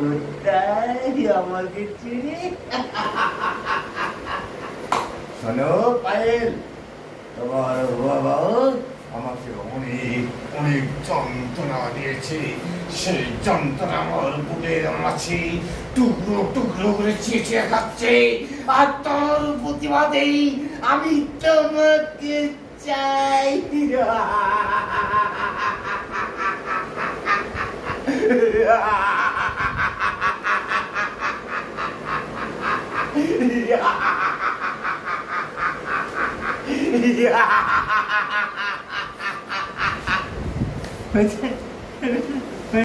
কোথায় আমাকে ছেড়ে? শোনো পায়েল, তোমার বাবাও আমাকে অনেক অনেক যন্ত্রণা দিয়েছে। সেই যন্ত্রণা আমার বুকের মাঝে টুকরো টুকরো করে চেঁচে খাচ্ছে। আর তোর প্রতিবাদেই আমি তোমাকে চাই। হয়েছে?